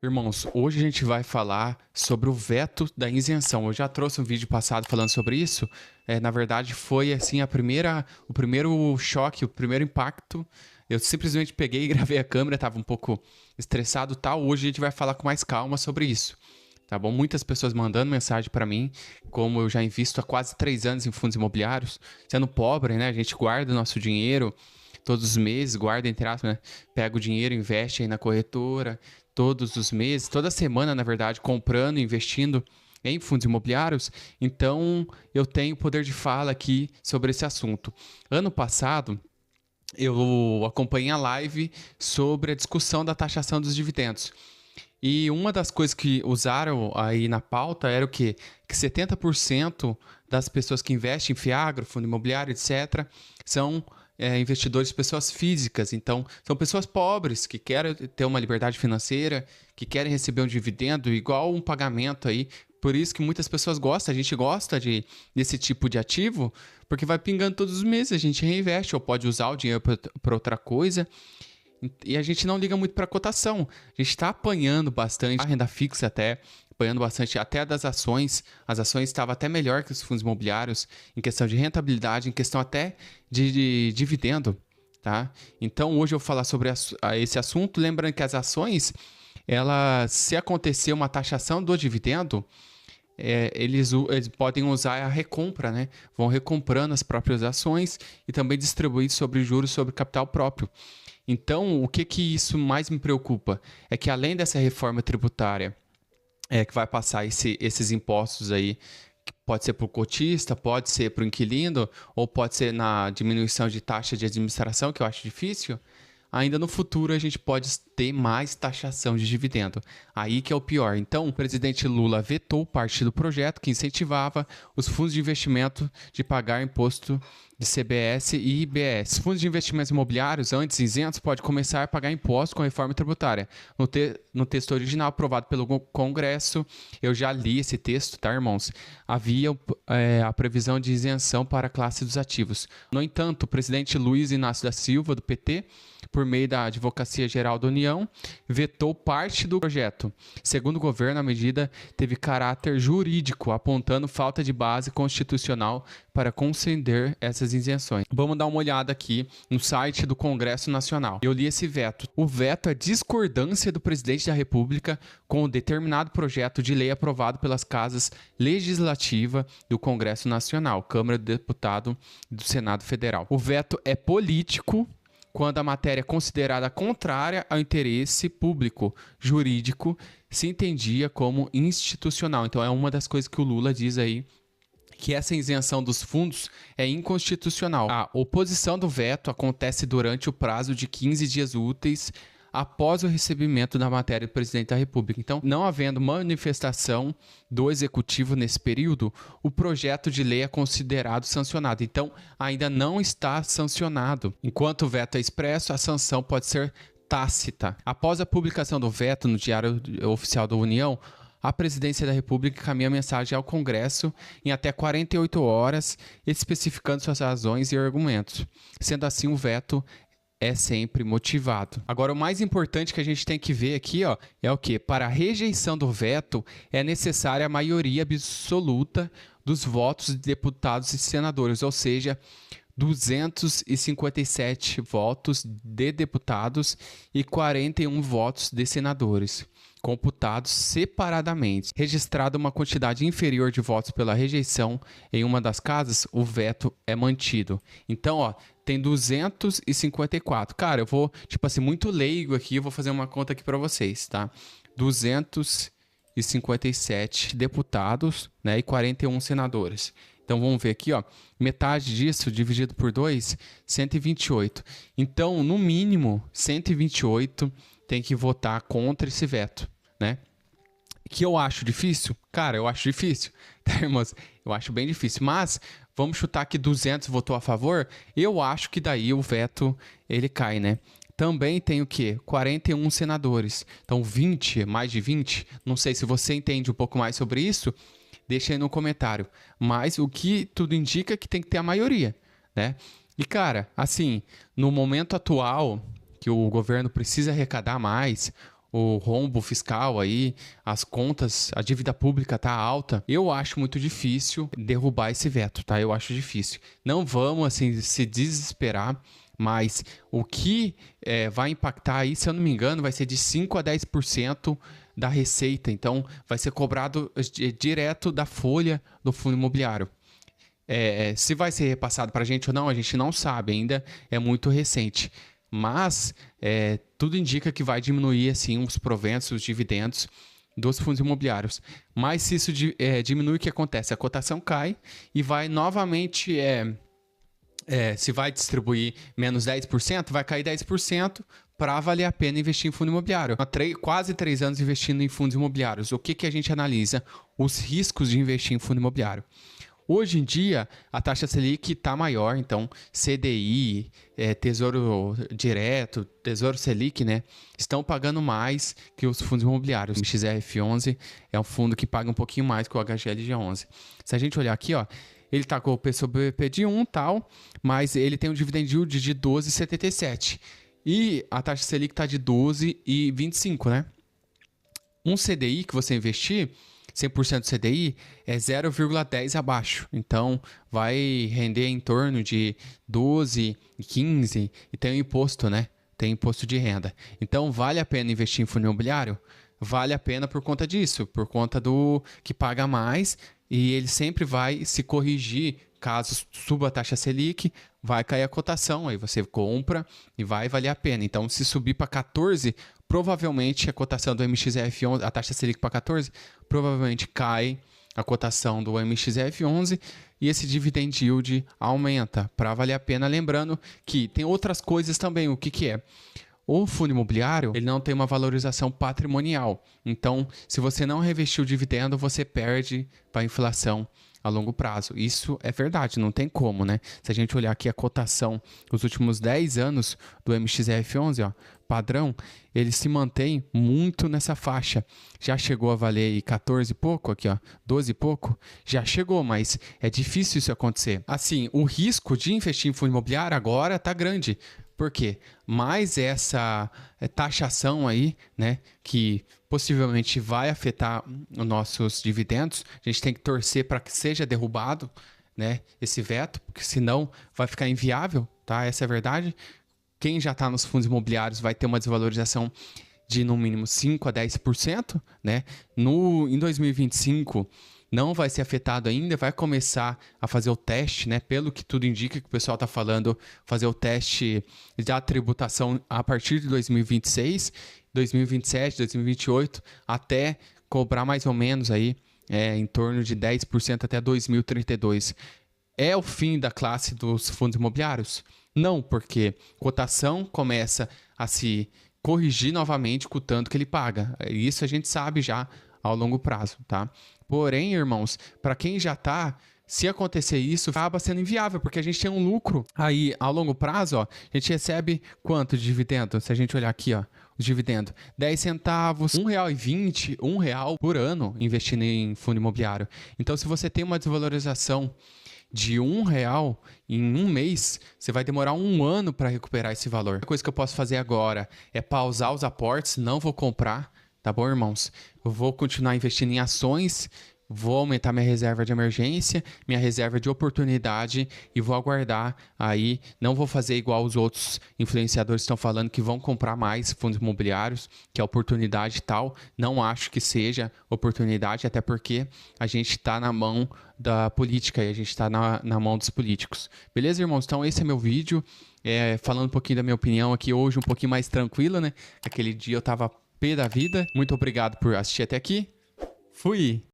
Irmãos, hoje a gente vai falar sobre o veto da isenção. Eu já trouxe um vídeo passado falando sobre isso. Na verdade, foi assim o primeiro choque, o primeiro impacto. Eu simplesmente peguei e gravei a câmera, estava um pouco estressado e tal. Hoje a gente vai falar com mais calma sobre isso. Tá bom? Muitas pessoas mandando mensagem para mim, como eu já invisto há quase 3 anos em fundos imobiliários, sendo pobre, né? A gente guarda o nosso dinheiro todos os meses, guarda entre aspas, né? Pega o dinheiro, investe aí na corretora, todos os meses, toda semana, na verdade, comprando e investindo em fundos imobiliários. Então, eu tenho poder de fala aqui sobre esse assunto. Ano passado, eu acompanhei a live sobre a discussão da taxação dos dividendos. E uma das coisas que usaram aí na pauta era o quê? Que 70% das pessoas que investem em Fiagro, fundo imobiliário, etc., são investidores, pessoas físicas. Então, são pessoas pobres que querem ter uma liberdade financeira, que querem receber um dividendo igual um pagamento aí. Por isso que muitas pessoas gostam, a gente gosta desse tipo de ativo, porque vai pingando todos os meses, a gente reinveste ou pode usar o dinheiro para outra coisa. E a gente não liga muito para cotação. A gente está apanhando bastante, a renda fixa até, apanhando bastante até das ações. As ações estavam até melhor que os fundos imobiliários em questão de rentabilidade, em questão até de dividendo, tá? Então hoje eu vou falar sobre esse assunto, lembrando que as ações, se acontecer uma taxação do dividendo, eles podem usar a recompra, né? Vão recomprando as próprias ações e também distribuir sobre juros sobre capital próprio. Então, o que isso mais me preocupa é que além dessa reforma tributária que vai passar esses impostos aí, que pode ser para o cotista, pode ser para o inquilino, ou pode ser na diminuição de taxa de administração, que eu acho difícil, ainda no futuro a gente pode ter mais taxação de dividendo. Aí que é o pior. Então, o presidente Lula vetou parte do projeto que incentivava os fundos de investimento de pagar imposto de CBS e IBS. Os fundos de investimentos imobiliários, antes isentos, podem começar a pagar imposto com a reforma tributária. No texto original aprovado pelo Congresso, eu já li esse texto, tá, irmãos? Havia a previsão de isenção para a classe dos ativos. No entanto, o presidente Luiz Inácio da Silva, do PT, por meio da Advocacia Geral da União, vetou parte do projeto. Segundo o governo, a medida teve caráter jurídico, apontando falta de base constitucional para conceder essas isenções. Vamos dar uma olhada aqui no site do Congresso Nacional. Eu li esse veto. O veto é discordância do presidente da República com o determinado projeto de lei aprovado pelas casas legislativa do Congresso Nacional, Câmara do Deputado e do Senado Federal. O veto é político quando a matéria é considerada contrária ao interesse público jurídico, se entendia como institucional. Então é uma das coisas que o Lula diz aí, que essa isenção dos fundos é inconstitucional. A oposição do veto acontece durante o prazo de 15 dias úteis após o recebimento da matéria do presidente da República. Então, não havendo manifestação do executivo nesse período, o projeto de lei é considerado sancionado. Então, ainda não está sancionado. Enquanto o veto é expresso, a sanção pode ser tácita. Após a publicação do veto no Diário Oficial da União, a Presidência da República encaminha mensagem ao Congresso em até 48 horas, especificando suas razões e argumentos. Sendo assim, o veto é sempre motivado. Agora, o mais importante que a gente tem que ver aqui, é o que? Para a rejeição do veto, é necessária a maioria absoluta dos votos de deputados e senadores, ou seja, 257 votos de deputados e 41 votos de senadores, computados separadamente. Registrada uma quantidade inferior de votos pela rejeição em uma das casas, o veto é mantido. Então, tem 254. Cara, eu vou, muito leigo aqui, eu vou fazer uma conta aqui para vocês, tá? 257 deputados, né, e 41 senadores. Então, vamos ver aqui, metade disso dividido por 2, 128. Então, no mínimo, 128 tem que votar contra esse veto, né? Que eu acho difícil? Cara, eu acho difícil, tá, irmãos? Eu acho bem difícil, mas vamos chutar que 200 votou a favor, eu acho que daí o veto, ele cai, né? Também tem o quê? 41 senadores. Então, 20, mais de 20, não sei se você entende um pouco mais sobre isso, deixa aí no comentário. Mas o que tudo indica é que tem que ter a maioria, né? E, cara, assim, no momento atual, que o governo precisa arrecadar mais, o rombo fiscal aí, as contas, a dívida pública tá alta, eu acho muito difícil derrubar esse veto, tá? Eu acho difícil. Não vamos, assim, se desesperar, mas o que vai impactar aí, se eu não me engano, vai ser de 5 a 10% da receita. Então, vai ser cobrado direto da folha do fundo imobiliário. Se vai ser repassado para a gente ou não, a gente não sabe ainda, é muito recente. Mas tudo indica que vai diminuir assim, os proventos, os dividendos dos fundos imobiliários. Mas se isso diminui, o que acontece? A cotação cai e vai novamente... se vai distribuir menos 10%, vai cair 10% para valer a pena investir em fundo imobiliário. Há quase 3 anos investindo em fundos imobiliários. O que a gente analisa? Os riscos de investir em fundo imobiliário. Hoje em dia, a taxa Selic está maior, então CDI, Tesouro Direto, Tesouro Selic, né, estão pagando mais que os fundos imobiliários. O MXRF11 é um fundo que paga um pouquinho mais que o HGLG11. Se a gente olhar aqui, ó, ele está com o PSOBP de 1 tal, mas ele tem um dividend yield de 12,77. E a taxa Selic está de 12,25, né? Um CDI que você investir, 100% CDI, é 0,10 abaixo. Então, vai render em torno de 12, 15 e tem o imposto, né? Tem imposto de renda. Então, vale a pena investir em fundo imobiliário? Vale a pena por conta disso, por conta do que paga mais e ele sempre vai se corrigir caso suba a taxa Selic, vai cair a cotação, aí você compra e vai valer a pena. Então, se subir para 14, provavelmente a cotação do MXRF11, a taxa Selic para 14, provavelmente cai a cotação do MXRF11 e esse dividend yield aumenta para valer a pena. Lembrando que tem outras coisas também. O que é? O fundo imobiliário, ele não tem uma valorização patrimonial. Então, se você não revestir o dividendo, você perde para a inflação a longo prazo. Isso é verdade, não tem como, né? Se a gente olhar aqui a cotação dos últimos 10 anos do MXRF11, ó, padrão, ele se mantém muito nessa faixa. Já chegou a valer aí 14 e pouco, aqui ó, 12 e pouco, já chegou, mas é difícil isso acontecer. Assim, o risco de investir em fundo imobiliário agora está grande. Por quê? Mais essa taxação aí, né, que possivelmente vai afetar os nossos dividendos, a gente tem que torcer para que seja derrubado, né, esse veto, porque senão vai ficar inviável, tá? Essa é a verdade. Quem já está nos fundos imobiliários vai ter uma desvalorização de no mínimo 5 a 10%, né? Em 2025 não vai ser afetado ainda, vai começar a fazer o teste, né? Pelo que tudo indica que o pessoal está falando, fazer o teste da tributação a partir de 2026, 2027, 2028, até cobrar mais ou menos aí em torno de 10% até 2032. É o fim da classe dos fundos imobiliários? Não, porque cotação começa a se corrigir novamente com o tanto que ele paga. Isso a gente sabe já ao longo prazo, tá? Porém, irmãos, para quem já tá, se acontecer isso, acaba sendo inviável, porque a gente tem um lucro aí ao longo prazo, ó, a gente recebe quanto de dividendo? Se a gente olhar aqui, ó, os dividendos, 10 centavos, R$1,20, R$1 por ano investindo em fundo imobiliário. Então, se você tem uma desvalorização de R$1 em um mês, você vai demorar 1 ano para recuperar esse valor. A coisa que eu posso fazer agora é pausar os aportes, não vou comprar, tá bom, irmãos? Eu vou continuar investindo em ações, vou aumentar minha reserva de emergência, minha reserva de oportunidade e vou aguardar aí. Não vou fazer igual os outros influenciadores estão falando que vão comprar mais fundos imobiliários, que é oportunidade e tal. Não acho que seja oportunidade, até porque a gente está na mão da política e a gente está na mão dos políticos. Beleza, irmãos? Então esse é meu vídeo, falando um pouquinho da minha opinião aqui hoje, um pouquinho mais tranquila, né? Aquele dia eu tava pé da vida. Muito obrigado por assistir até aqui. Fui!